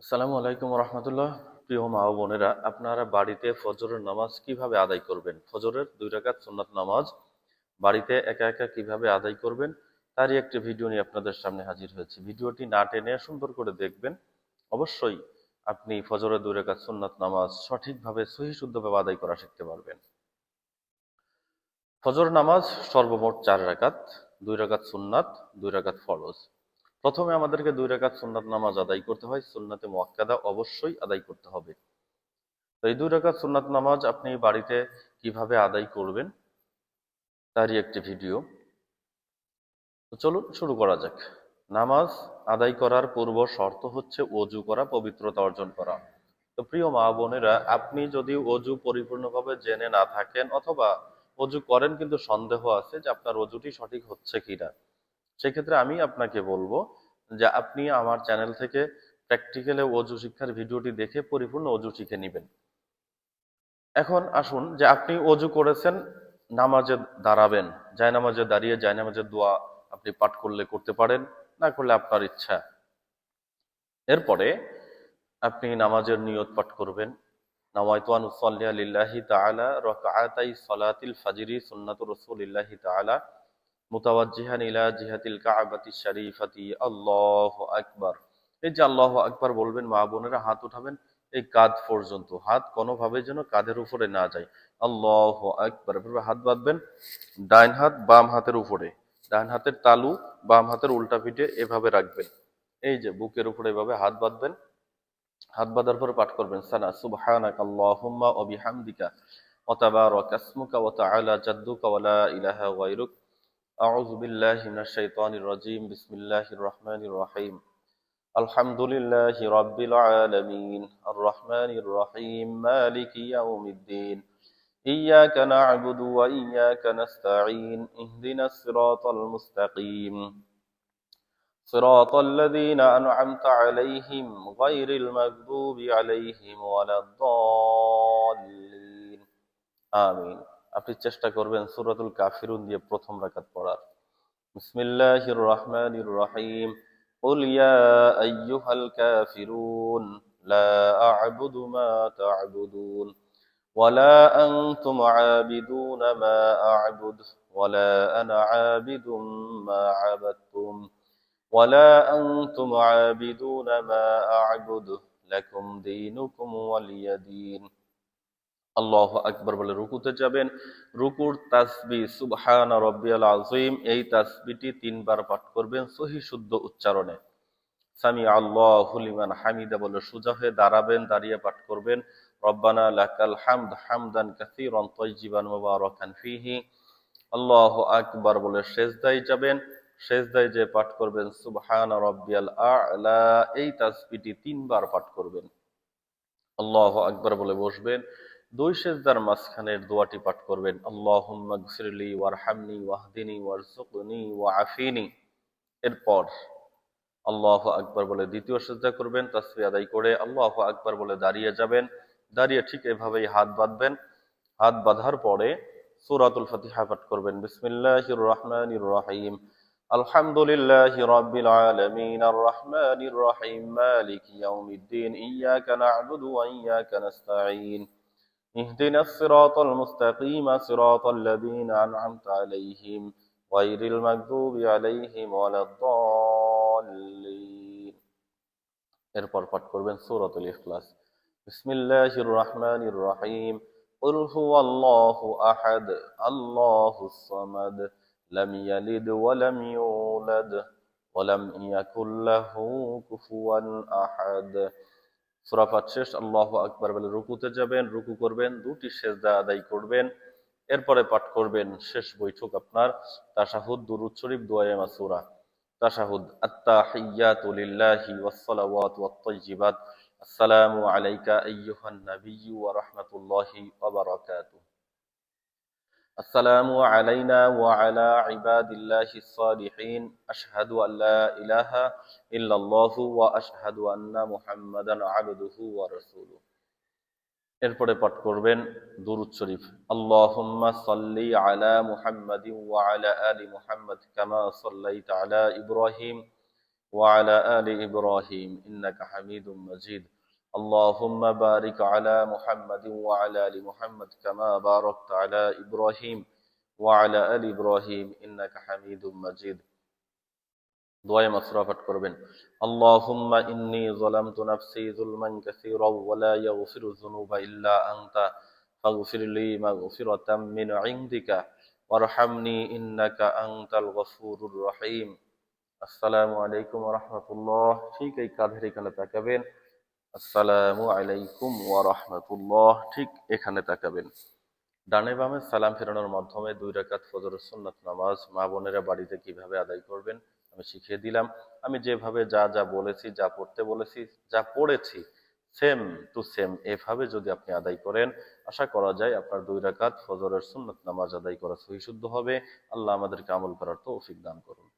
আসসালামু আলাইকুম রহমতুল্লাহ। প্রিয় মা ও বোনেরা, আপনারা বাড়িতে ফজরের নামাজ কিভাবে আদায় করবেন? ফজরের 2 রাকাত সুন্নাত নামাজ বাড়িতে একা একা কিভাবে আদায় করবেন, তারই একটি ভিডিও নিয়ে আপনাদের সামনে হাজির হয়েছি। ভিডিওটি না টেনে সুন্দর করে দেখবেন। অবশ্যই আপনি ফজরের 2 রাকাত সুন্নাত নামাজ সঠিকভাবে সহি শুদ্ধভাবে আদায় করা শিখতে পারবেন। ফজর নামাজ সর্বমোট 4 রাকাত, 2 রাকাত সুন্নাত, 2 রাকাত ফরজ। প্রথমে আমাদেরকে 2 রাকাত সুন্নাত নামাজ আদায় করতে হয়। সুন্নাতে মুআক্কাদা অবশ্যই আদায় করতে হবে। তো এই 2 রাকাত সুন্নাত নামাজ আপনি বাড়িতে কিভাবে আদায় করবেন তারই একটি ভিডিও। তো চলুন শুরু করা যাক। নামাজ আদায় করার পূর্ব শর্ত হচ্ছে ওযু করা, পবিত্রতা অর্জন করা। তো প্রিয় মা বোনেরা, আপনি যদি ওযু পরিপূর্ণভাবে জেনে না থাকেন অথবা ওযু করেন কিন্তু সন্দেহ আছে যে আপনার ওযুটি সঠিক হচ্ছে কিনা, সেক্ষেত্রে আমি আপনাকে বলবো যে আপনি আমার চ্যানেল থেকে প্র্যাকটিক্যালে ওযু শিক্ষার ভিডিওটি দেখে পরিপূর্ণ ওযু শিখে নেবেন। এখন আসুন যে আপনি অজু করেছেন, নামাজে দাঁড়াবেন, জায়নামাজে দাঁড়িয়ে জায়নামাজের দোয়া আপনি পাঠ করলে করতে পারেন, না করলে আপনার ইচ্ছা। এরপরে আপনি নামাজের নিয়ত পাঠ করবেন। নাওয়াইতু আন উসাল্লিয়া লিল্লাহি তাআলা রাকআতাই সালাতিল ফাজরি সুন্নাতু রাসূলিল্লাহি তাআলা মুতাওয়াজ্জিহান ইলা জিহাতিল কা'বাতিশ শরীফাতি আল্লাহু আকবার। এই যে আল্লাহু আকবার বলবেন, মা বোনেরা হাত উঠাবেন এই কাঁধ পর্যন্ত, হাত কোনোভাবে যেন কাঁধের উপরে না যায়। আল্লাহু আকবার এভাবে হাত বাঁধবেন, ডাইন হাত বাম হাতের উপরে, ডান হাতের তালু বাম হাতের উল্টা পিঠে এভাবে রাখবেন। এই যে বুকের উপরে এভাবে হাত বাঁধবেন। হাত বাঁধার পরে পাঠ করবেন সানা সুবহানাকা আল্লাহুম্মা ওয়া বিহামদিকা ওয়া তাবারাকা ইসমুকা ওয়া তাআলা জাদ্দুকা ওয়া লা ইলাহা গায়রুক। আউযু বিল্লাহি মিনাশ শাইতানির রাজীম। বিসমিল্লাহির রহমানির রহিম। আলহামদুলিল্লাহি রাব্বিল আলামিন আর রহমানির রহিম মালিকি ইয়াউমিদ্দিন। ইয়্যাকা না'বুদু ওয়া ইয়্যাকা নাস্তাঈন ইহদিনাস সিরাতাল মুস্তাকিম সিরাতাল লাযীনা আন'আমতা আলাইহিম গায়রিল মাগদুবি আলাইহিম ওয়ালাদ-দাল্লিন। আমিন। আপনি চেষ্টা করবেন সূরাতুল কাফিরুন দিয়ে প্রথম রাকাত পড়ার। বিসমিল্লাহির রহমানির রহিম। قل يا أيها الكافرون لا أعبد ما تعبدون ولا أنتم عابدون ما أعبد ولا أنا عابد ما عبدتم ولا أنتم عابدون ما أعبد لكم دينكم ولي دين। আল্লাহু আকবার বলে রুকুতে যাবেন। রুকুর তাসবিহ সুবহান রাব্বিয়াল আযীম, এই তাসবিহটি 3 বার পাঠ করবেন সহি শুদ্ধ উচ্চারণে। সামি আল্লাহু লিমান হামিদা বলে সোজা হয়ে দাঁড়াবেন, দাঁড়িয়ে পাঠ করবেন রব্বানা লাকাল হামদ হামদান কাসীরান তাইয়িবান মুবারাকান ফীহি। আল্লাহু আকবার বলে সেজদায় যাবেন। সেজদায় যে পাঠ করবেন সুবহান রাব্বিয়াল আ'লা, এই তাসবিহটি 3 বার পাঠ করবেন। আল্লাহু আকবার বলে বসবেন। 2 সেজদার মাঝখানের দোয়াটি পাঠ করবেন আল্লাহুম্মা গফিরলি ওয়ারহামনি ওয়াহদিনি ওয়ারযুকনি ওয়াআফিনি। এরপর আল্লাহু আকবার বলে 2য় সেজদা করবেন। তাসবিহ আদায় করে আল্লাহু আকবার বলে দাঁড়িয়ে যাবেন। দাঁড়িয়ে ঠিক এভাবেই হাত বাঁধবেন। হাত বাঁধার পরে সূরাতুল ফাতিহা পাঠ করবেন। বিসমিল্লাহির রহমানির রহিম। আলহামদুলিল্লাহি রাব্বিল আলামিন আর রহমানির রহিম মালিকি ইয়াউমিদ্দিন ইয়্যাকা না'বুদু ওয়া ইয়্যাকা নাস্তাঈন ইহদিনাস সিরাতাল মুস্তাকিম সিরাতাল লাযীনা আন'আমতা আলাইহিম গায়রিল মাগদুবি আলাইহিম ওয়ালাদ-দাল্লিন। এরপর পাঠ করবেন সূরাতুল ইখলাস। বিসমিল্লাহির রহমানির রহিম। قل هو الله أحد الله الصمد لم يلد ولم يولد ولم يكن له كفوا أحد। সূরা পাঠ শেষ, আল্লাহু আকবার বলে রুকুতে যাবেন, রুকু করবেন, 2টি সেজদা আদায় করবেন। এরপরে পাঠ করবেন শেষ বৈঠক আপনার তাশাহুদ, দুরূদ শরীফ, দুআয়ে মাসুরা। তাশাহুদ আত-তাহিয়াতু লিল্লাহি ওয়াস-সালাওয়াতু ওয়াত-তাইয়্যিবাত আসসালামু আলাইকা আইয়ুহান নাবিয়্যু ওয়া রাহমাতুল্লাহি ওয়া বারাকাতুহু। আসসালামু আলাইনা ওয়া আলা ইবাদিল্লাহিস সালিহিন। আশহাদু আল্লা ইলাহা ইল্লাল্লাহু ওয়া আশহাদু আন্না মুহাম্মাদান আবদুহু ওয়া রাসূলুহু। এরপরে পাঠ করবেন দুরূদ শরীফ আল্লাহুম্মা সাল্লি আলা মুহাম্মাদিন ওয়া আলা আলি মুহাম্মাদ কামা সাল্লাইতা আলা ইব্রাহিম وعلى آل إبراهيم إنك حميد مجيد اللهم بارك على محمد وعلى آل محمد كما باركت على إبراهيم وعلى آل إبراهيم إنك حميد مجيد দোয়ায়ে মাসুরা পাঠ করবেন আল্লাহুম্মা ইন্নী যালামতু নাফসি যুলমান কাসীরা ওয়া লা ইয়াগফিরুয যুনুবা ইল্লা আনতা ফাগফিরলি মাগফিরাতাম মিন ইনদিকা ওয়ারহামনি ইন্নাকা আনতাল গফুরুর রহিম। আসসালামু আলাইকুম ওয়া রাহমাতুল্লাহ। ঠিক এই কাঁধের এখানে তাকাবেন। আসসালামু আলাইকুম ওয়া রাহমাতুল্লাহ। ঠিক এখানে তাকাবেন। ডানে বামে সালাম ফেরানোর মাধ্যমে 2 রাকাত ফজরের সুন্নাত নামাজ মা বোনেরা বাড়িতে কিভাবে আদায় করবেন আমি শিখিয়ে দিলাম। আমি যেভাবে যা যা বলেছি, যা পড়তে বলেছি, যা পড়েছি, সেম টু সেম এভাবে যদি আপনি আদায় করেন, আশা করা যায় আপনার 2 রাকাত ফজরের সুন্নাত নামাজ আদায় করা সহিহ শুদ্ধ হবে। আল্লাহ আমাদেরকে আমল করার তৌফিক দান করুন।